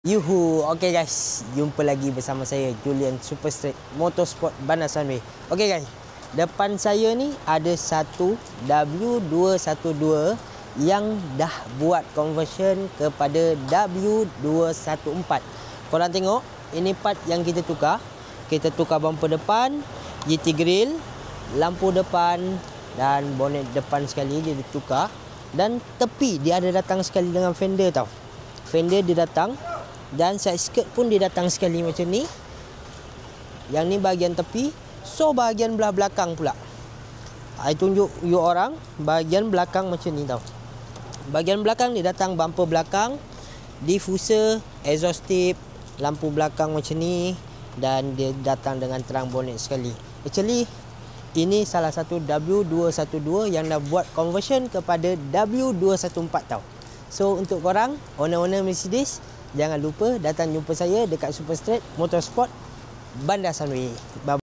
Yuhu, okay guys, jumpa lagi bersama saya Julian Super Straight Motorsport Bandar Sunway. Okay guys, depan saya ni ada satu W212 yang dah buat conversion kepada W214. Korang tengok, ini part yang kita tukar. Kita tukar bumper depan, GT grill, lampu depan dan bonet depan sekali dia tukar. Dan tepi dia ada datang sekali dengan fender tau. Fender dia datang. Dan side skirt pun dia datang sekali macam ni. Yang ni bahagian tepi. So bahagian belah belakang pula, I tunjuk you orang bahagian belakang macam ni tau. Bahagian belakang dia datang bumper belakang, diffuser, exhaust tip, lampu belakang macam ni. Dan dia datang dengan terang bonnet sekali. Actually ini salah satu W212 yang dah buat conversion kepada W214 tau. So untuk korang owner-owner Mercedes, jangan lupa datang jumpa saya dekat Super Straight Motorsport Bandar Sunway. Bye.